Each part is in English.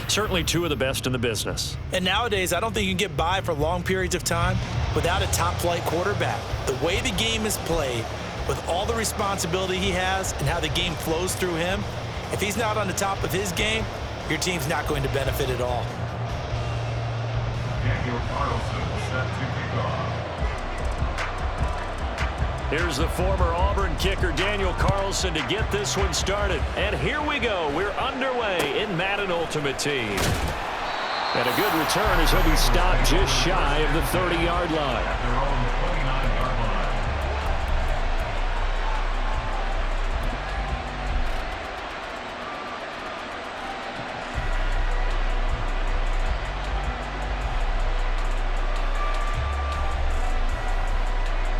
Certainly two of the best in the business. And nowadays, I don't think you can get by for long periods of time without a top-flight quarterback. The way the game is played, with all the responsibility he has and how the game flows through him, if he's not on the top of his game, your team's not going to benefit at all. Here's the former Auburn kicker, Daniel Carlson, to get this one started. And here we go. We're underway in Madden Ultimate Team. And a good return as he'll be stopped just shy of the 30-yard line.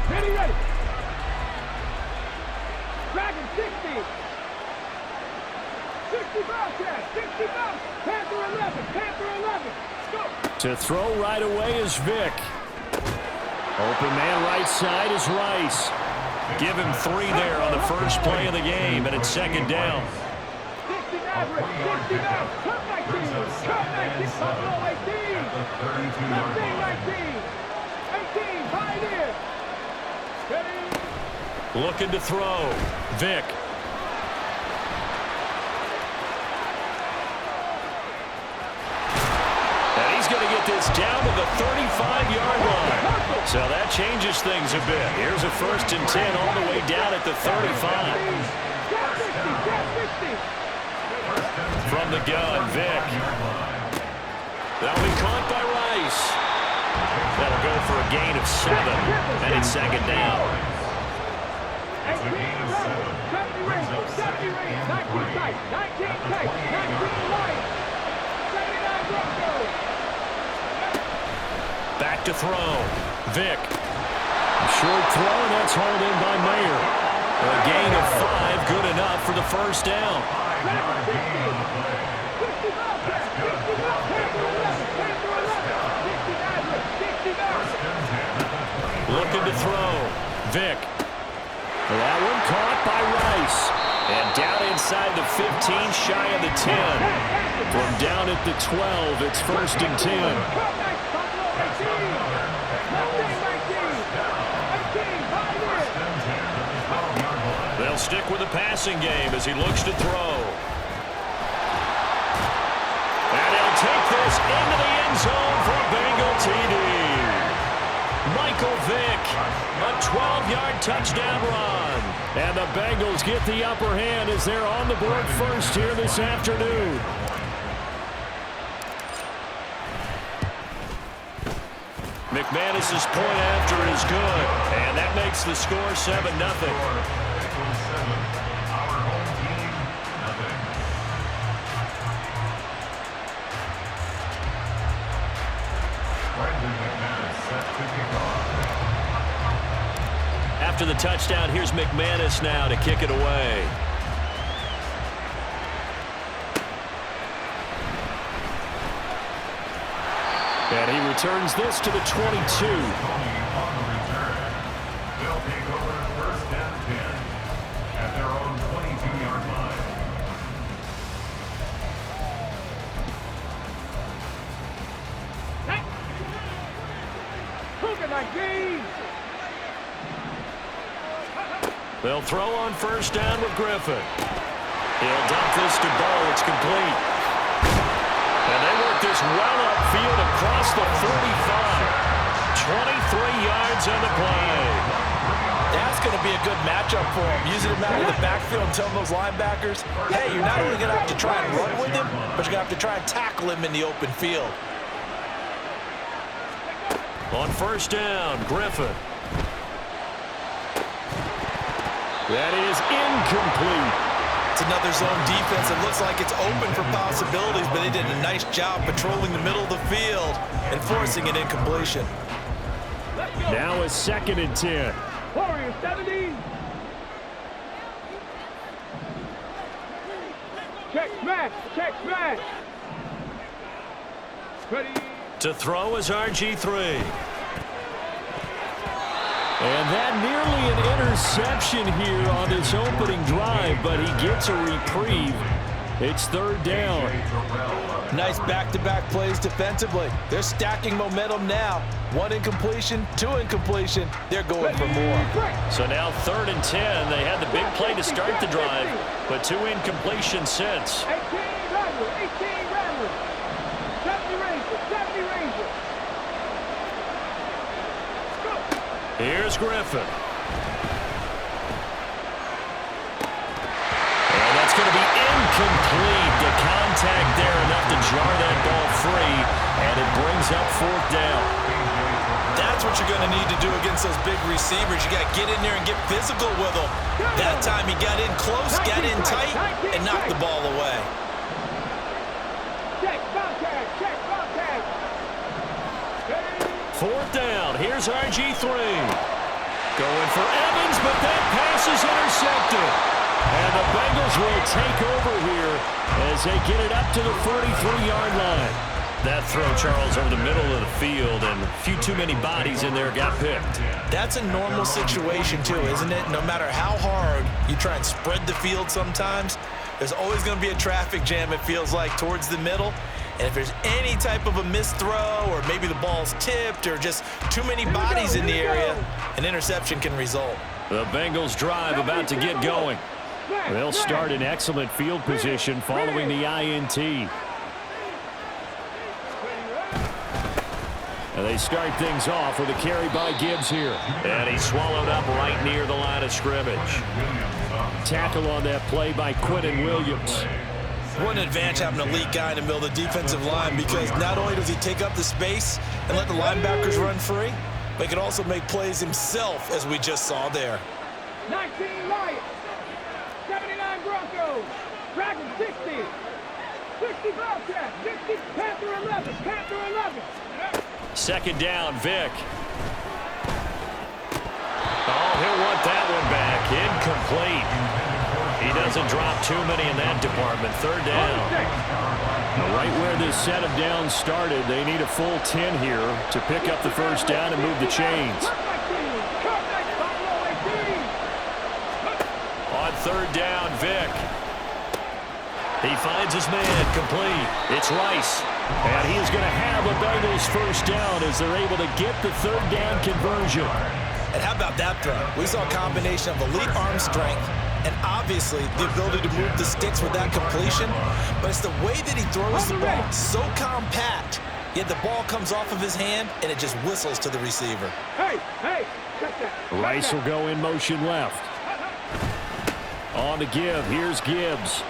Ready. Dragon 60. 65 catch. 65. Panther 11. Panther 11. Go. To throw right away is Vic. Open man right side is Rice. Give him 3 there on the first play of the game, and it's second down. 60 average. 60 now. Cut 19. Cut 19. Buffalo 18. 18. Pioneer. Looking to throw. Vic. And he's going to get this down to the 35-yard line. So that changes things a bit. Here's a 1st and 10 all the way down at the 35. From the gun, Vic. That'll be caught by Rice. That'll go for a gain of 7, and it's second down. Back to throw. Vic. A short throw, and that's hauled in by Mayer. A gain of 5, good enough for the first down. Looking to throw. Vic. That one caught by Rice. And down inside the 15, shy of the 10. From down at the 12, it's 1st and 10. They'll stick with the passing game as he looks to throw. And he'll take this into the end zone for a Bengal TD. Michael Vick, a 12-yard touchdown run. And the Bengals get the upper hand as they're on the board first here this afternoon. McManus's point after is good, and that makes the score 7-0. After the touchdown, here's McManus now to kick it away. And he returns this to the 22. They'll take over 1st and 10 at their own 22-yard line. They'll throw on 1st down with Griffin. He'll dump this to Bo. It's complete. And they work this well upfield across the 45. 23 yards on the play. That's going to be a good matchup for him. Using him out of the backfield and telling those linebackers, hey, you're not only going to have to try and run with him, but you're going to have to try and tackle him in the open field. On 1st down, Griffin. That is incomplete. It's another zone defense. It looks like it's open for possibilities, but they did a nice job patrolling the middle of the field and forcing an incompletion. Now a 2nd and 10. Warriors 70. Check smash. Check smash. Ready. To throw is RG3. And that nearly an interception here on this opening drive, but he gets a reprieve It's third down. Nice back-to-back plays defensively. They're stacking momentum now. 1 incompletion, 2 incompletion. They're going for more. So now 3rd and 10. They had the big play to start the drive, but 2 incompletions since. 18 Rattler, 18 Rattler. 70 Ranger, 70 Ranger. Here's Griffin. And that's going to be incomplete. The contact there enough to jar that ball free, and it brings up 4th down. That's what you're going to need to do against those big receivers. You got to get in there and get physical with them. That time he got in close, got in tight, and knocked the ball away. Check, Bobcat, check, Bobcat. 4th down. Here's RG3. Going for Evans, but that pass is intercepted. And the Bengals will take over here as they get it up to the 43-yard line. That throw, Charles, over the middle of the field, and a few too many bodies in there got picked. That's a normal situation, too, isn't it? No matter how hard you try and spread the field sometimes, there's always going to be a traffic jam, it feels like, towards the middle. And if there's any type of a missed throw, or maybe the ball's tipped, or just too many bodies in the area, an interception can result. The Bengals drive about to get going. They'll start in excellent field position following the INT. And they start things off with a carry by Gibbs here. And he's swallowed up right near the line of scrimmage. Tackle on that play by Quentin Williams. What an advantage having an elite guy in the middle of the defensive line, because not only does he take up the space and let the linebackers run free, but he can also make plays himself, as we just saw there. 19 Lions, 79 Broncos, Dragons 60, 60 Bobcats, 60 Panther 11, Panther 11. 2nd down, Vic. Oh, he'll want that one back. Incomplete. He doesn't drop too many in that department. 3rd down. Right where this set of downs started, they need a full 10 here to pick up the 1st down and move the chains. On 3rd down, Vic. He finds his man, complete. It's Rice. And he is going to have a Bengals 1st down as they're able to get the 3rd down conversion. And how about that throw? We saw a combination of elite arm strength and obviously the ability to move the sticks with that completion, but it's the way that he throws the ball. So compact, yet the ball comes off of his hand and it just whistles to the receiver. Hey, check that. Rice will go in motion left. On to give. Here's Gibbs.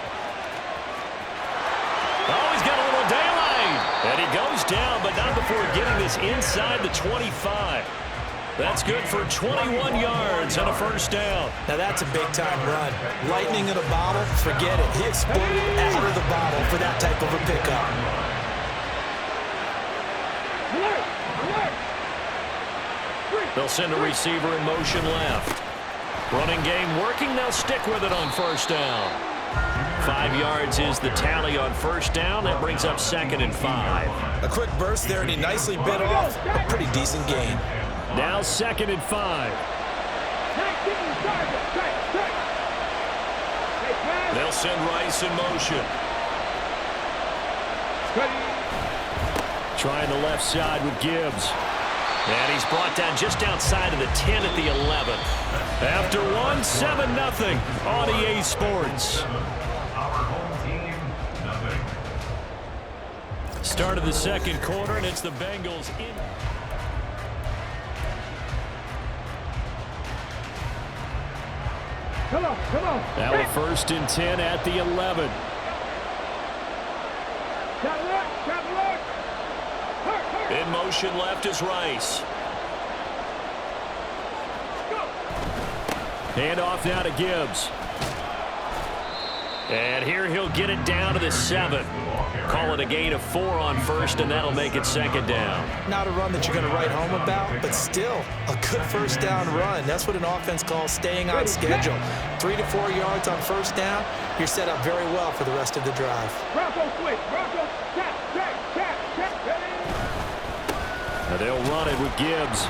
Oh, he's got a little daylight. And he goes down, but not before getting this inside the 25. That's good for 21 yards and a 1st down. Now that's a big-time run. Lightning in a bottle, forget it. He exploded out of the bottle for that type of a pickup. They'll send a receiver in motion left. Running game working. They'll stick with it on 1st down. 5 yards is the tally on 1st down. That brings up 2nd and 5. A quick burst there, and he nicely bit off a pretty decent gain. Now 2nd and 5. They'll send Rice in motion. Trying the left side with Gibbs. And he's brought down just outside of the 10 at the 11. After one, 7-0 on EA Sports. Start of the 2nd quarter, and it's the Bengals in. Come on. Now a 1st and 10 at the 11. In motion left is Rice. Hand off now to Gibbs. And here he'll get it down to the 7. Call it a gain of 4 on 1st, and that'll make it 2nd down. Not a run that you're going to write home about, but still a good 1st down run. That's what an offense calls staying on schedule. 3 to 4 yards on 1st down, you're set up very well for the rest of the drive. Bronco switch. Bronco. Check. Now they'll run it with Gibbs.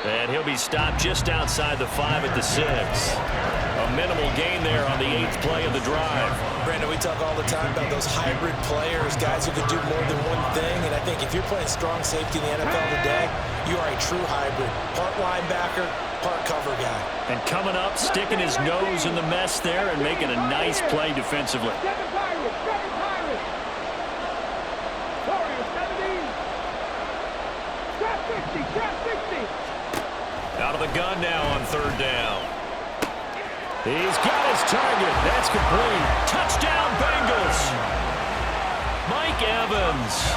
And he'll be stopped just outside the 5 at the 6. A minimal gain there on the 8th play of the drive. Brandon, we talk all the time about those hybrid players, guys who can do more than one thing, and I think if you're playing strong safety in the NFL today, you are a true hybrid. Part linebacker, part cover guy. And coming up, sticking his nose in the mess there and making a nice play defensively. Out of the gun now on 3rd down. He's got his target. That's complete. Touchdown, Bengals. Mike Evans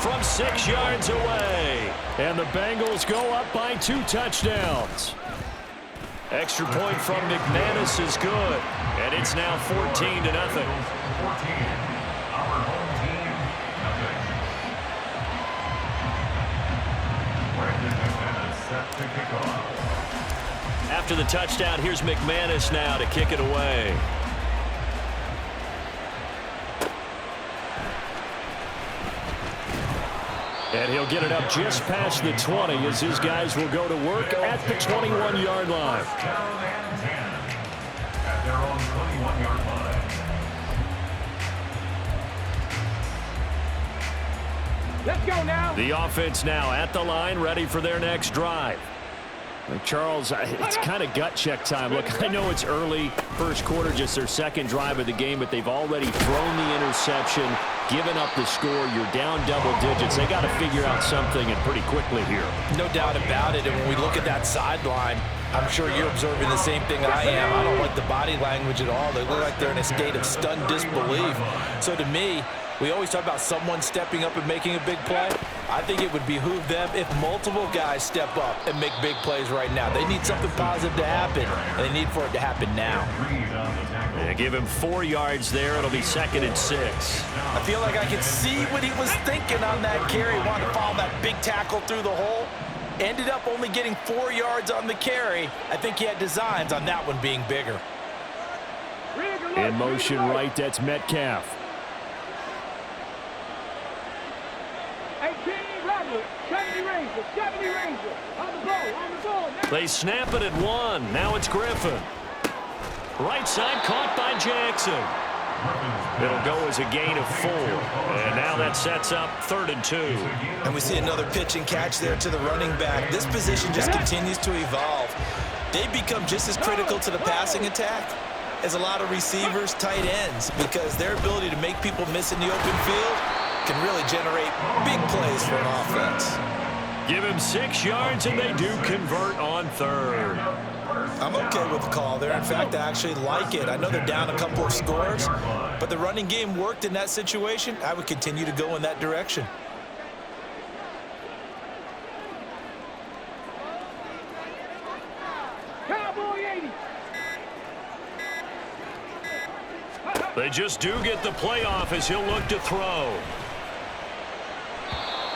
from 6 yards away. And the Bengals go up by 2 touchdowns. Extra point from McManus is good. And it's now 14-0. 14. Our home team, nothing. Brandon McManus set to kick off. After the touchdown, here's McManus now to kick it away. And he'll get it up just past the 20 as his guys will go to work at the 21-yard line. Down and 10 at their own 21-yard line. Let's go now. The offense now at the line, ready for their next drive. Charles, it's kind of gut check time. Look, I know it's early, first quarter, just their second drive of the game, but they've already thrown the interception, given up the score. You're down double digits. They got to figure out something, and pretty quickly here. No doubt about it. And when we look at that sideline, I'm sure you're observing the same thing I am. I don't like the body language at all. They look like they're in a state of stunned disbelief. So to me, we always talk about someone stepping up and making a big play. I think it would behoove them if multiple guys step up and make big plays right now. They need something positive to happen, and they need for it to happen now. Yeah, give him 4 yards there. It'll be 2nd and 6. I feel like I can see what he was thinking on that carry. Wanted to follow that big tackle through the hole. Ended up only getting 4 yards on the carry. I think he had designs on that one being bigger. In motion right, that's Metcalf. 18, Robert, 70 Ranger, 70 Ranger, on the ball. They snap it at 1. Now it's Griffin. Right side caught by Jackson. It'll go as a gain of 4. And now that sets up 3rd and 2. And we see another pitch and catch there to the running back. This position just continues to evolve. They become just as critical to the passing attack as a lot of receivers, tight ends, because their ability to make people miss in the open field can really generate big plays for an offense. Give him 6 yards, and they do convert on 3rd. I'm okay with the call there. In fact, I actually like it. I know they're down a couple of scores, but the running game worked in that situation. I would continue to go in that direction. Cowboy 80. They just do get the playoff as he'll look to throw.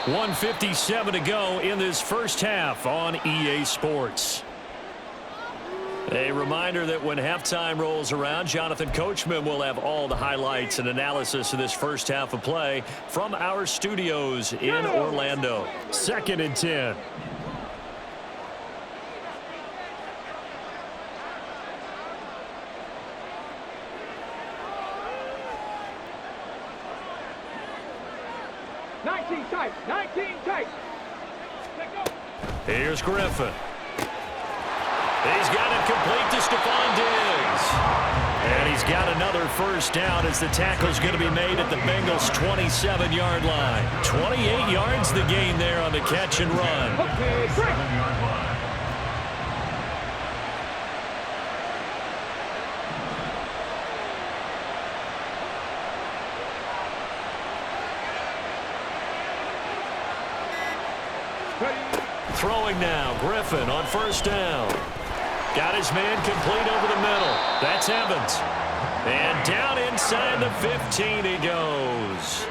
1:57 to go in this first half on EA Sports. A reminder that when halftime rolls around, Jonathan Coachman will have all the highlights and analysis of this first half of play from our studios in Orlando. 2nd and 10. Tight, 19 tight. Here's Griffin. He's got it complete to Stephon Diggs. And he's got another first down as the tackle's going to be made at the Bengals' 27-yard line. 28 yards the gain there on the catch and run. Okay, great. 7-yard line. Throwing now, Griffin on first down. Got his man complete over the middle. That's Evans. And down inside the 15 he goes.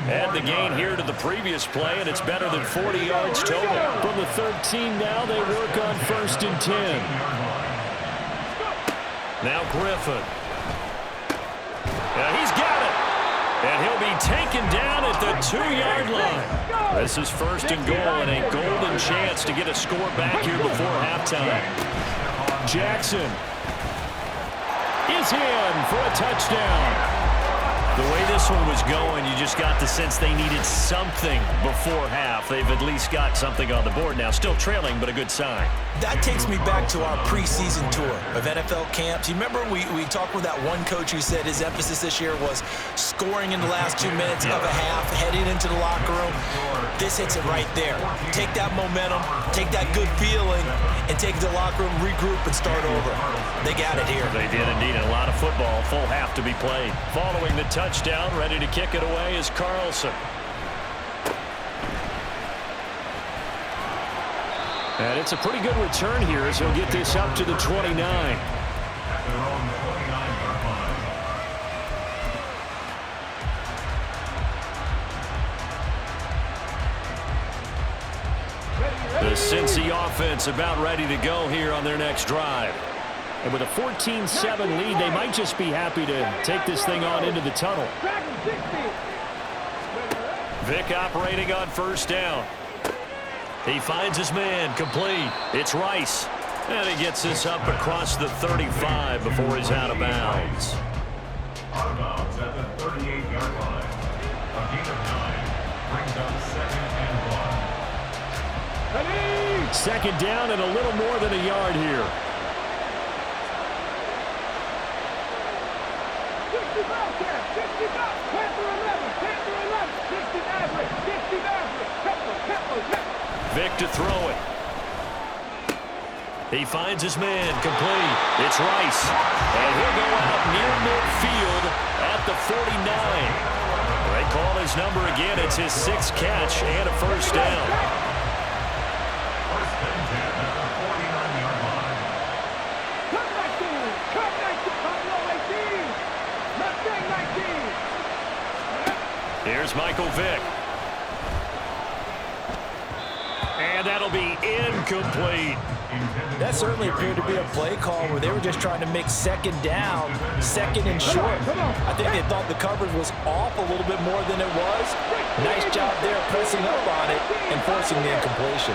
Add the gain here to the previous play, and it's better than 40 yards total. From the 13 now, they work on 1st and 10. Now Griffin. He's got it. And he'll be taken down at the 2-yard line. This is 1st and goal and a golden chance to get a score back here before halftime. Jackson. is in for a touchdown. The way this one was going, you just got the sense they needed something before half. They've at least got something on the board now. Still trailing, but a good sign. That takes me back to our preseason tour of NFL camps. You remember we talked with that one coach who said his emphasis this year was scoring in the last 2 minutes of a half, heading into the locker room. This hits it right there. Take that momentum, take that good feeling, and take it to the locker room, regroup, and start over. They got it here. They did indeed. A lot of football, full half to be played. Following the touchdown, ready to kick it away is Carlson. And it's a pretty good return here as he'll get this up to the 29. At their own 29-yard line. The Cincy offense about ready to go here on their next drive. And with a 14-7 lead, they might just be happy to take this thing on into the tunnel. Vick operating on first down. He finds his man, complete. It's Rice. And he gets this up across the 35 before he's out of bounds. Out of bounds at the 38-yard line. A gain of 9 brings up 2nd and 1. Second down and a little more than a yard here. Vick to throw it. He finds his man, complete. It's Rice. And he'll go out near midfield at the 49. They call his number again. It's his 6th catch and a first down. First and 10 at the 49-yard line. Here's Michael Vick. And that'll be incomplete. That certainly appeared to be a play call where they were just trying to make second down, second and short. I think they thought the coverage was off a little bit more than it was. Nice job there pressing up on it and forcing the incompletion.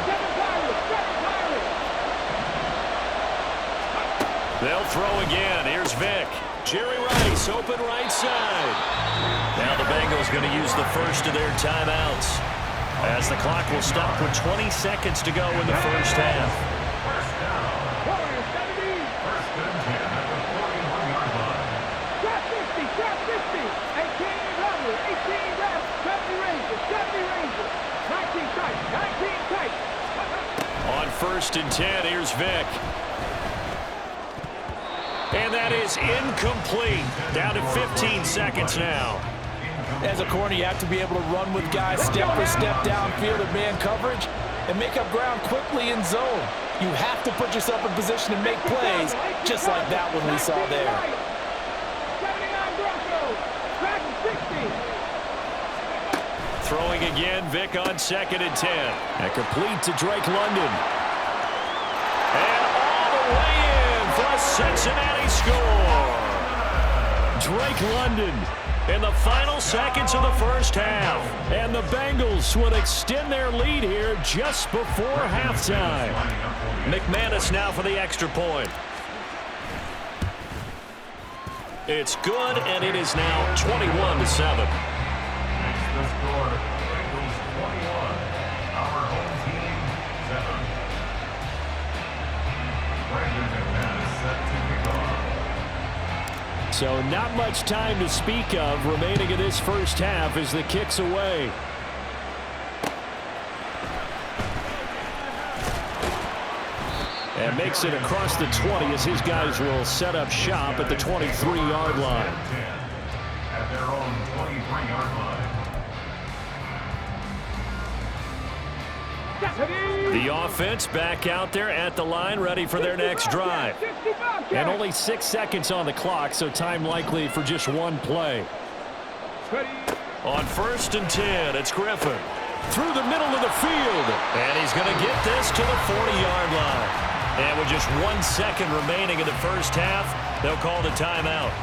They'll throw again. Here's Vick. Jerry Rice, open right side. Now the Bengals going to use the first of their timeouts, as the clock will stop with 20 seconds to go in the first half. First down. First and 10 at the 41-yard line. Trap 50, 18 Rangers, 70 Rangers, 19 tight, 19 tight. On first and 10, here's Vick. And that is incomplete. Down to 15 seconds now. As a corner, you have to be able to run with guys step for step downfield in man coverage and make up ground quickly in zone. You have to put yourself in position to make plays, just like that one we saw there. 79 Broncos, back 60. Throwing again, Vick on second and 10. And complete to Drake London. And all the way in for a Cincinnati score. Drake London in the final seconds of the first half. And the Bengals would extend their lead here just before halftime. McManus now for the extra point. It's good, and it is now 21-7. Makes the score Bengals 21. Our home team 7. Brandon McManus set to kick off. So not much time to speak of remaining in this first half as the kick's away. And makes it across the 20 as his guys will set up shop at the 23-yard line. At their own 23-yard line. The offense back out there at the line, ready for their next drive. And only 6 seconds on the clock, so time likely for just one play. On first and 10, it's Griffin. Through the middle of the field. And he's going to get this to the 40-yard line. And with just 1 second remaining in the first half, they'll call the timeout.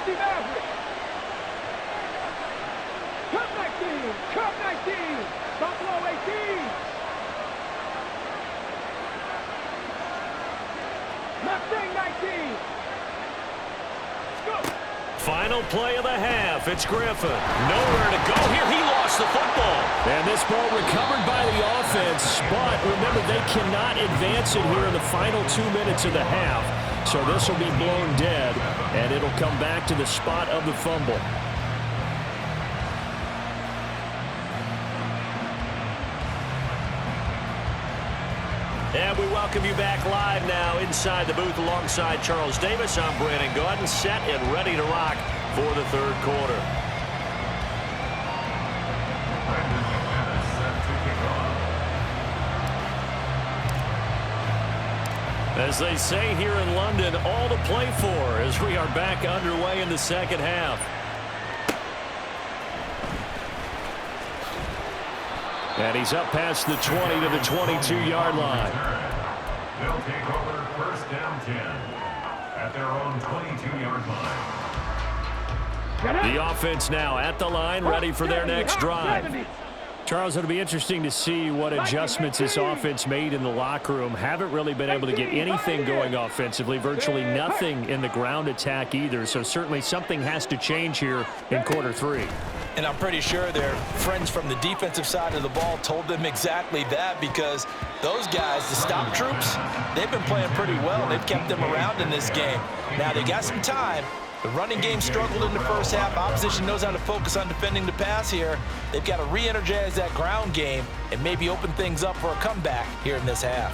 50 Maverick. Cut 19. Cut 19. Buffalo 18. Mustang 19. Let's go. Final play of the half. It's Griffin. Nowhere to go here. He lost the football. And this ball recovered by the offense. But remember, they cannot advance it here in the final 2 minutes of the half. So this will be blown dead, and it'll come back to the spot of the fumble. And we welcome you back live now inside the booth alongside Charles Davis. I'm Brandon Gaudin, set and ready to rock for the third quarter. As they say here in London, all to play for as we are back underway in the second half. And he's up past the 20 to the 22-yard line. They'll take over first down 10 at their own 22-yard line. The offense now at the line, ready for their next drive. Charles, it'll be interesting to see what adjustments this offense made in the locker room. Haven't really been able to get anything going offensively, virtually nothing in the ground attack either. So certainly something has to change here in quarter three. And I'm pretty sure their friends from the defensive side of the ball told them exactly that, because those guys, the stop troops, they've been playing pretty well. They've kept them around in this game. Now they got some time. The running game struggled in the first half. Opposition knows how to focus on defending the pass here. They've got to re-energize that ground game and maybe open things up for a comeback here in this half.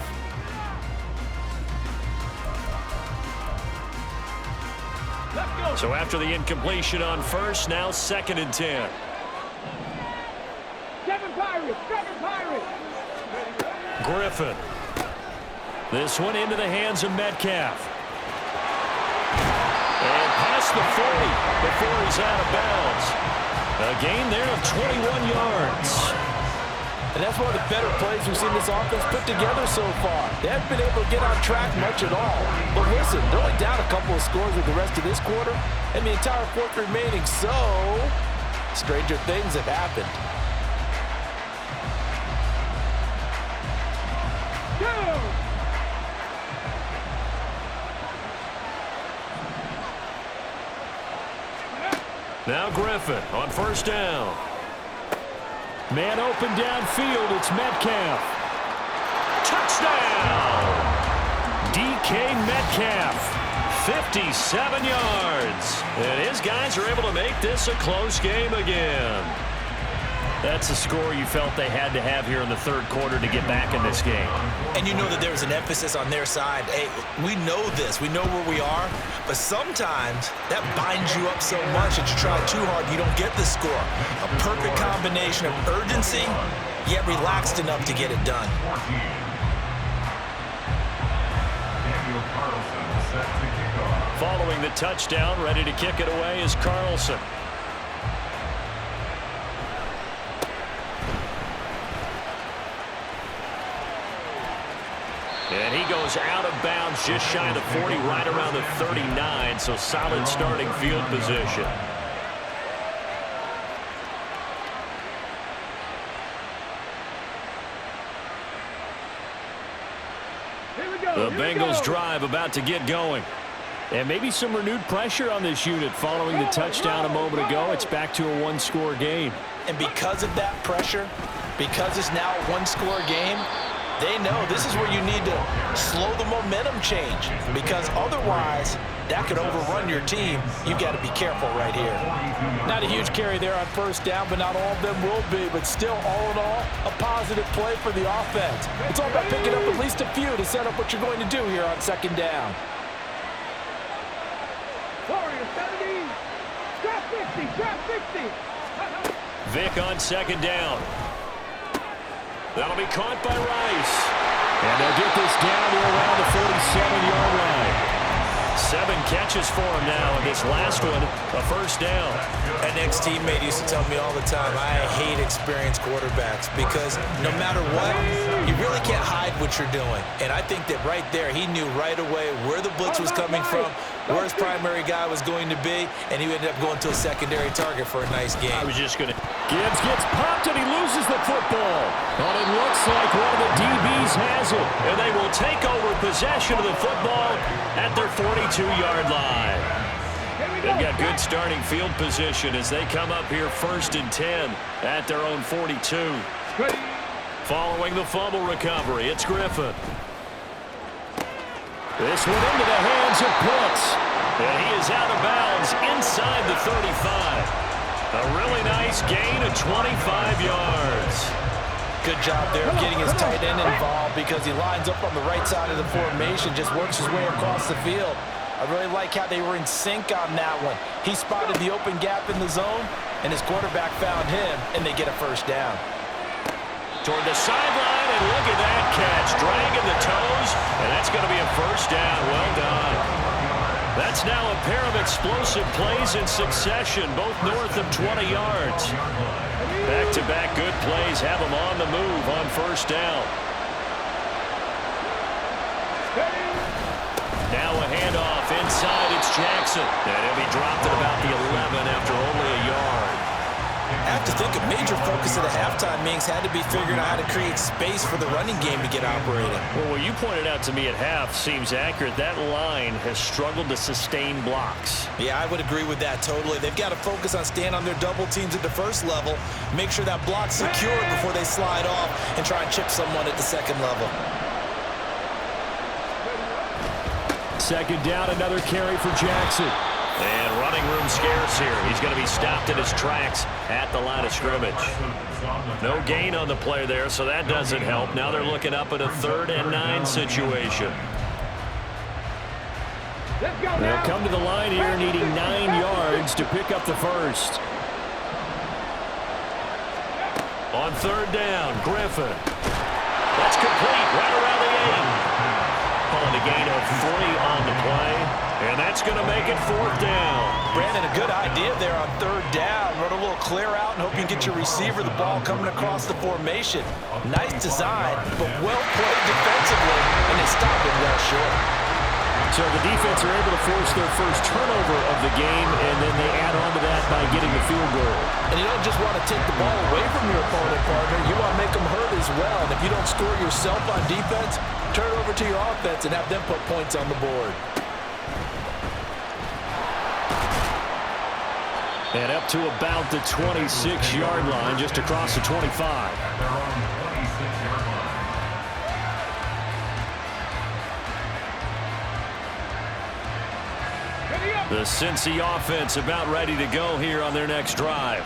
So after the incompletion on first, now 2nd and 10. 7 Pirates. 7 Pirates. Griffin. This one into the hands of Metcalf. And past the 40 before he's out of bounds. A gain there of 21 yards. And that's one of the better plays we've seen this offense put together so far. They haven't been able to get on track much at all. But listen, they're only down a couple of scores with the rest of this quarter, and the entire fourth remaining, so stranger things have happened. Now Griffin on first down. Man open downfield, it's Metcalf. Touchdown! DK Metcalf, 57 yards. And his guys are able to make this a close game again. That's a score you felt they had to have here in the third quarter to get back in this game. And you know that there was an emphasis on their side. Hey, we know this. We know where we are. But sometimes that binds you up so much that you try too hard, you don't get the score. A perfect combination of urgency, yet relaxed enough to get it done. Following the touchdown, ready to kick it away is Carlson. And he goes out of bounds just shy of the 40, right around the 39, so solid starting field position. The Bengals drive about to get going. And maybe some renewed pressure on this unit following the touchdown a moment ago. It's back to a one-score game. And because of that pressure, because it's now a one-score game, they know this is where you need to slow the momentum change, because otherwise that could overrun your team. You've got to be careful right here. Not a huge carry there on first down, but not all of them will be. But still, all in all, a positive play for the offense. It's all about picking up at least a few to set up what you're going to do here on second down. Warriors 70. Drop 50. Drop 50. Vic on second down. That'll be caught by Rice. And they'll get this down to around the 47-yard line. 7 catches for him now, and this last one, a first down. An ex-teammate used to tell me all the time, I hate experienced quarterbacks, because no matter what, you really can't hide what you're doing. And I think that right there, he knew right away where the blitz was coming from, where his primary guy was going to be, and he ended up going to a secondary target for a nice game. I was just going to... Gibbs gets popped, and he loses the football. But it looks like one of the DBs has it, and they will take over possession of the football at their 42-yard line. They've got good starting field position as they come up here 1st and 10 at their own 42. Following the fumble recovery, it's Griffin. This one into the hands of Pitts. And he is out of bounds inside the 35. A really nice gain of 25 yards. Good job there of getting his tight end involved because he lines up on the right side of the formation, just works his way across the field. I really like how they were in sync on that one. He spotted the open gap in the zone, and his quarterback found him, and they get a first down. Toward the sideline, and look at that catch. Dragging the toes, and that's going to be a first down. Well done. That's now a pair of explosive plays in succession, both north of 20 yards. Back-to-back good plays have them on the move on first down. Now a handoff inside. It's Jackson. And he'll be dropped at about the 11 after only a yard. I have to think a major focus of the halftime meetings had to be figuring out how to create space for the running game to get operating. Well, what you pointed out to me at half seems accurate. That line has struggled to sustain blocks. Yeah, I would agree with that totally. They've got to focus on staying on their double teams at the first level, make sure that block's secure before they slide off and try and chip someone at the second level. Second down, another carry for Jackson. And running room scarce here. He's going to be stopped in his tracks at the line of scrimmage. No gain on the play there, so that doesn't help. Now they're looking up at a 3rd and 9 situation. They'll come to the line here needing 9 yards to pick up the first. On 3rd down, Griffin. That's complete right around the 8. Calling a gain of 3 on the play. And that's going to make it 4th down. Brandon, a good idea there on 3rd down. Run a little clear out and hope you can get your receiver the ball coming across the formation. Nice design, but well played defensively, and they stop it well short. So the defense are able to force their first turnover of the game, and then they add on to that by getting the field goal. And you don't just want to take the ball away from your opponent, partner. You want to make them hurt as well. And if you don't score yourself on defense, turn it over to your offense and have them put points on the board. And up to about the 26-yard line, just across the 25. The Cincy offense about ready to go here on their next drive.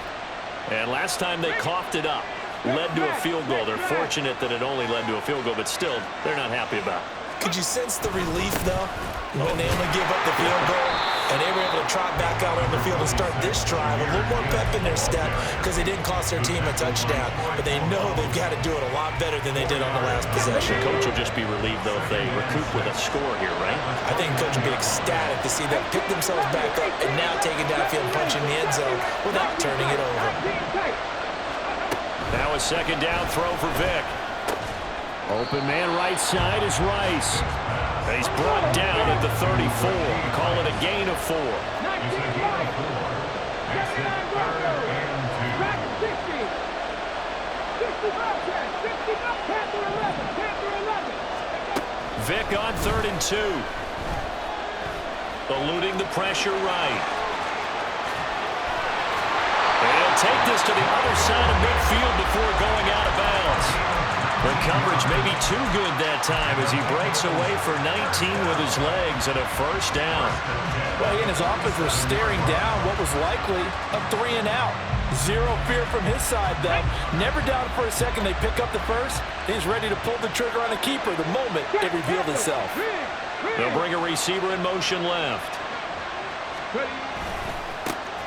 And last time they coughed it up, led to a field goal. They're fortunate that it only led to a field goal, but still, they're not happy about it. Could you sense the relief, though, when they only give up the field goal? And they were able to trot back out on the field and start this drive. A little more pep in their step because they didn't cost their team a touchdown. But they know they've got to do it a lot better than they did on the last possession. Coach will just be relieved, though, if they recoup with a score here, right? I think Coach will be ecstatic to see them pick themselves back up and now take it downfield and punching the end zone without turning it over. Now a second down throw for Vick. Open man right side is Rice. He's brought down at the 34. Call it a gain of 4. Vick on 3rd and 2. Eluding the pressure right. And he'll take this to the other side of midfield before going out of bounds. The coverage may be too good that time as he breaks away for 19 with his legs and a first down. Well, he and his offense were staring down what was likely a 3 and out. Zero fear from his side, though. Never doubted for a second they pick up the first. He's ready to pull the trigger on a keeper the moment it revealed itself. They'll bring a receiver in motion left.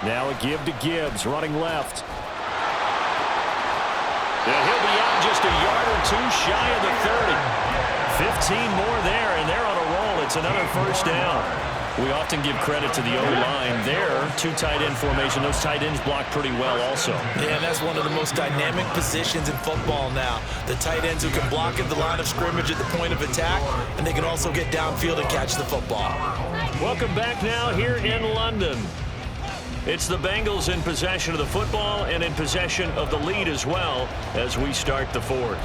Now a give to Gibbs, running left. And he'll be out just a yard or 2 shy of the 30. 15 more there, and they're on a roll. It's another first down. We often give credit to the O-line there. Two tight end formation. Those tight ends block pretty well also. Yeah, and that's one of the most dynamic positions in football now. The tight ends who can block at the line of scrimmage at the point of attack, and they can also get downfield and catch the football. Welcome back now here in London. It's the Bengals in possession of the football and in possession of the lead as well as we start the fourth.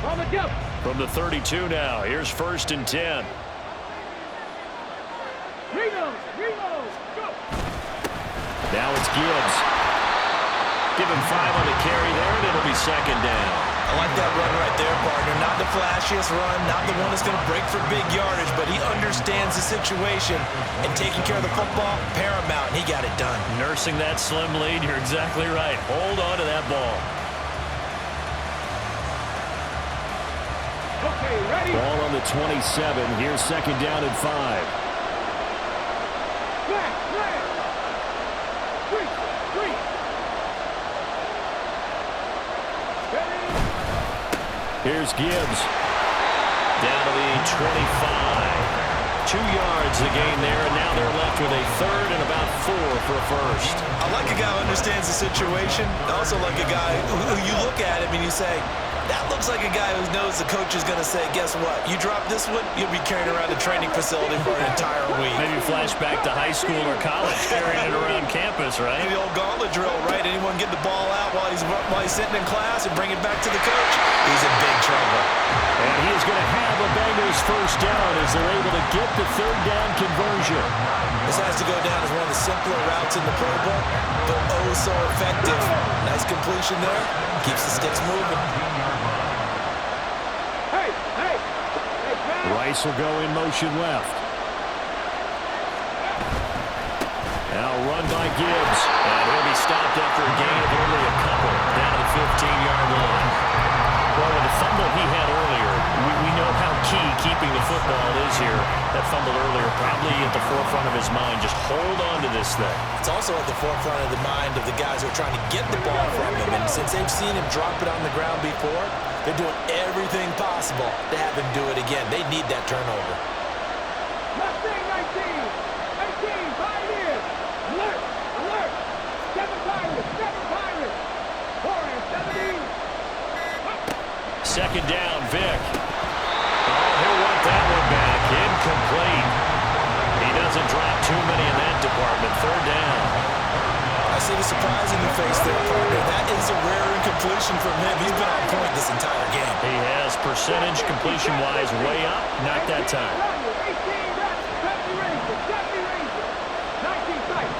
On the jump. From the 32 now, here's 1st and 10. Reload, go. Now it's Gibbs. Give him 5 on the carry there, and it'll be 2nd down. I like that run right there, partner. Not the flashiest run, not the one that's going to break for big yardage, but he understands the situation, and taking care of the football, paramount, and he got it done. Nursing that slim lead, you're exactly right. Hold on to that ball. Okay, ready? Ball on the 27. Here's 2nd down and 5. Back, left. Three. Ready? Here's Gibbs. Down to the 25. 2 yards the gain there, and now they're left with a 3rd and about 4 for a first. I like a guy who understands the situation. I also like a guy who you look at him and you say, that looks like a guy who knows the coach is going to say, guess what? You drop this one, you'll be carrying around a training facility for an entire week. Maybe flash back to high school or college, carrying it around campus, right? The old gauntlet drill, right? Anyone get the ball out while he's sitting in class and bring it back to the coach? He's in big trouble. And he is going to have a Bengals 1st down as they're able to get the 3rd down conversion. This has to go down as one of the simpler routes in the playbook, but oh so effective. Nice completion there. Keeps the sticks moving. Hey, Rice will go in motion left. Now run by Gibbs. And he'll be stopped after a gain of only a couple. Down to the 15-yard line. Well, with the fumble he had earlier, we know how key keeping the football is here. That fumble earlier probably at the forefront of his mind. Just hold on to this thing. It's also at the forefront of the mind of the guys who are trying to get the ball from him. And since they've seen him drop it on the ground before, they're doing everything possible to have him do it again. They need that turnover. Mustang 19, 5 years. Alert. 7 Pirates. 4 and 17. 2nd down, Vic. Oh, he'll want that one back. Incomplete. He doesn't drop too many in that department. 3rd down. I see the surprise in your face there, partner. That is a rare incompletion from him. He's been on point this entire game. He has percentage completion-wise way up. Not that time. 18 reps. 70 ranges. 19 tight.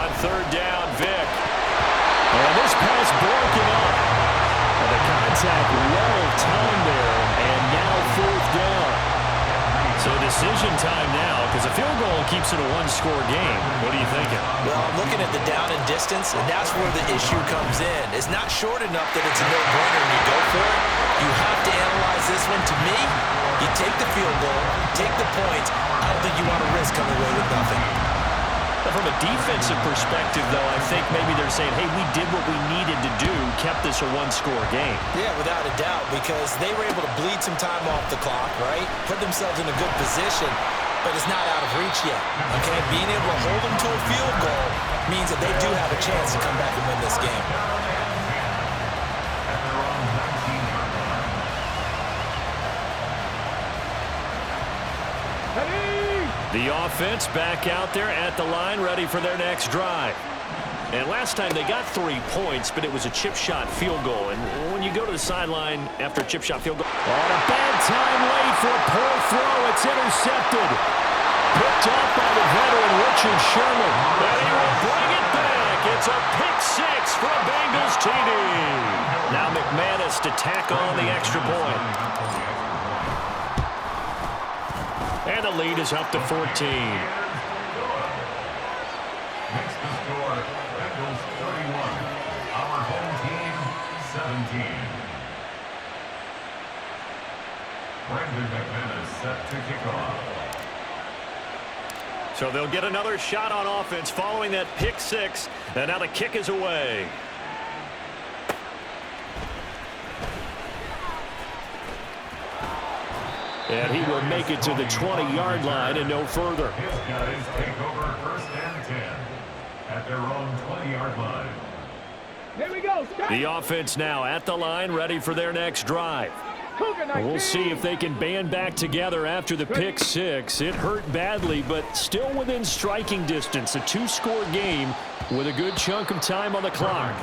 On 3rd down, Vic. And this pass broken up. And the contact well timed there. And now 4th down. So decision time now, because a field goal keeps it a 1-score game. What are you thinking? Well, I'm looking at the down and distance, and that's where the issue comes in. It's not short enough that it's a no-brainer and you go for it. You have to analyze this one. To me, you take the field goal, take the points. I don't think you want to risk coming away with nothing. From a defensive perspective, though, I think maybe they're saying, hey, we did what we needed to do, kept this a 1-score game. Yeah, without a doubt, because they were able to bleed some time off the clock, right? Put themselves in a good position, but it's not out of reach yet, okay? Being able to hold them to a field goal means that they do have a chance to come back and win this game. The offense back out there at the line, ready for their next drive. And last time they got 3 points, but it was a chip shot field goal. And when you go to the sideline after a chip shot field goal, on a bad time late for a poor throw, it's intercepted. Picked off by the veteran Richard Sherman. And he will bring it back. It's a pick 6 for a Bengals TD. Now McManus to tack on the extra point. And the lead is up to 14. Next to score, Bengals 31. Our home team, 17. Brandon McManus set to kick off. So they'll get another shot on offense following that pick 6. And now the kick is away. And he will make it to the 20-yard line and no further. His guys take over 1st and 10 at their own 20-yard line. Here we go. The offense now at the line, ready for their next drive. We'll see if they can band back together after the pick six. It hurt badly, but still within striking distance. A two-score game with a good chunk of time on the clock.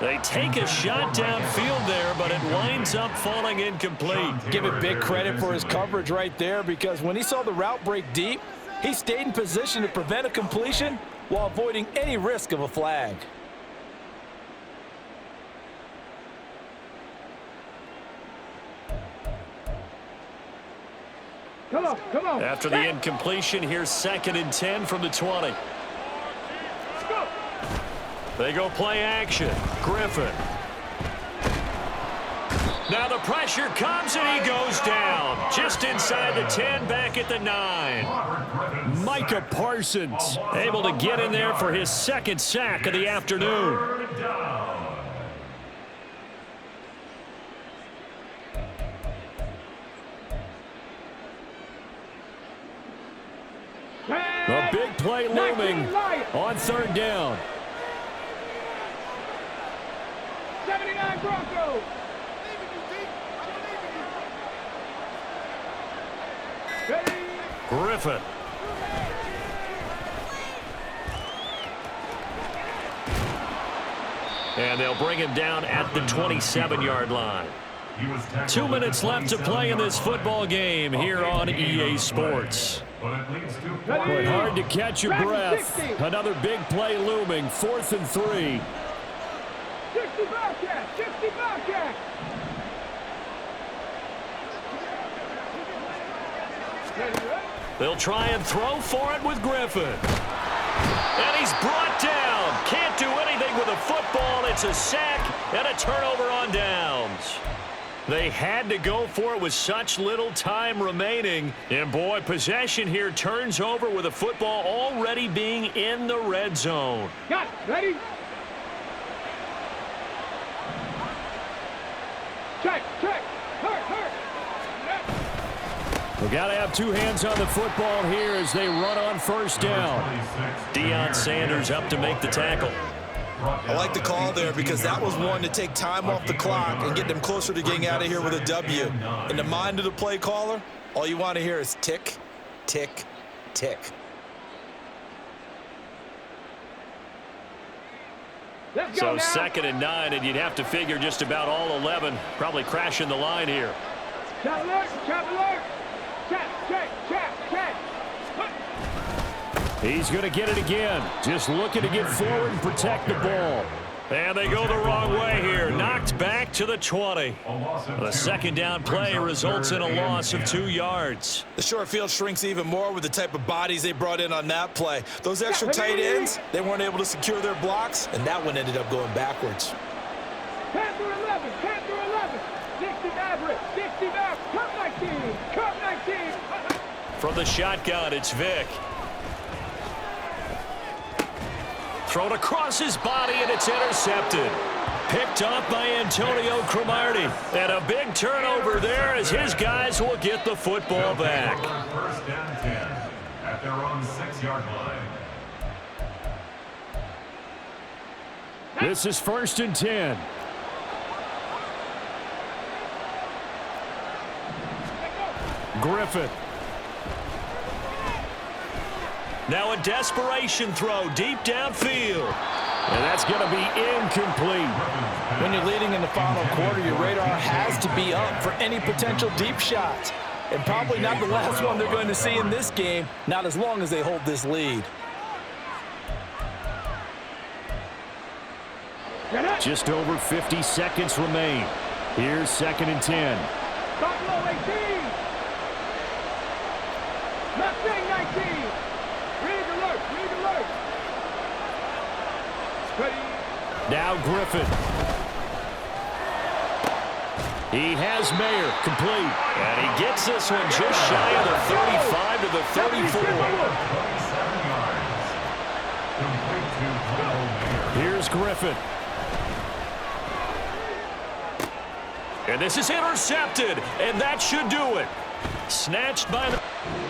They take a shot downfield there, but it winds up falling incomplete. Give it big credit for his coverage right there, because when he saw the route break deep, he stayed in position to prevent a completion while avoiding any risk of a flag. Come on, come on. After the incompletion, here's 2nd and 10 from the 20. They go play action. Griffin. Now the pressure comes and he goes down. Just inside the 10, back at the 9. Micah Parsons able to get in there for his 2nd sack of the afternoon. A big play looming on 3rd down. 79 Broncos. Griffin. And they'll bring him down at the 27-yard line. 2 minutes left to play in this football game here on EA Sports. But hard to catch your breath. Another big play looming. 4th and 3. 60 Bobcat, 60 Bobcat. They'll try and throw for it with Griffin. And he's brought down. Can't do anything with a football. It's a sack and a turnover on downs. They had to go for it with such little time remaining. And, boy, possession here turns over with a football already being in the red zone. Got it. Ready? Check, check. Hurt. We've got to have two hands on the football here as they run on 1st down. Deion Sanders up to make the tackle. I like the call there because that was one to take time off the clock and get them closer to getting out of here with a W. In the mind of the play caller, all you want to hear is tick, tick, tick. Let's So go now. 2nd and 9, and you'd have to figure just about all 11 probably crashing the line here. Chat alert, chat alert. Check. He's going to get it again. Just looking to get forward and protect the ball. And they go the wrong way here. Knocked back to the 20. The 2nd down play results in a loss of 2 yards. The short field shrinks even more with the type of bodies they brought in on that play. Those extra tight ends, they weren't able to secure their blocks, and that one ended up going backwards. Panther 11, 60 Maverick, 60 Maverick, Cup 19. From the shotgun, it's Vick. Thrown across his body, and it's intercepted. Picked up by Antonio Cromartie. And a big turnover there as his guys will get the football back. 1st and 10 at their own 6-yard line. This is 1st and 10. Griffin. Now a desperation throw deep downfield. And that's going to be incomplete. When you're leading in the final quarter, your radar has to be up for any potential deep shots. And probably not the last one they're going to see in this game, not as long as they hold this lead. Just over 50 seconds remain. Here's 2nd and 10. Buffalo 18. Mustang 19. Read alert. Now Griffin. He has Mayer complete. And he gets this one just shy of the 35 to the 34. 27 yards. Here's Griffin. And this is intercepted, and that should do it. Snatched by the...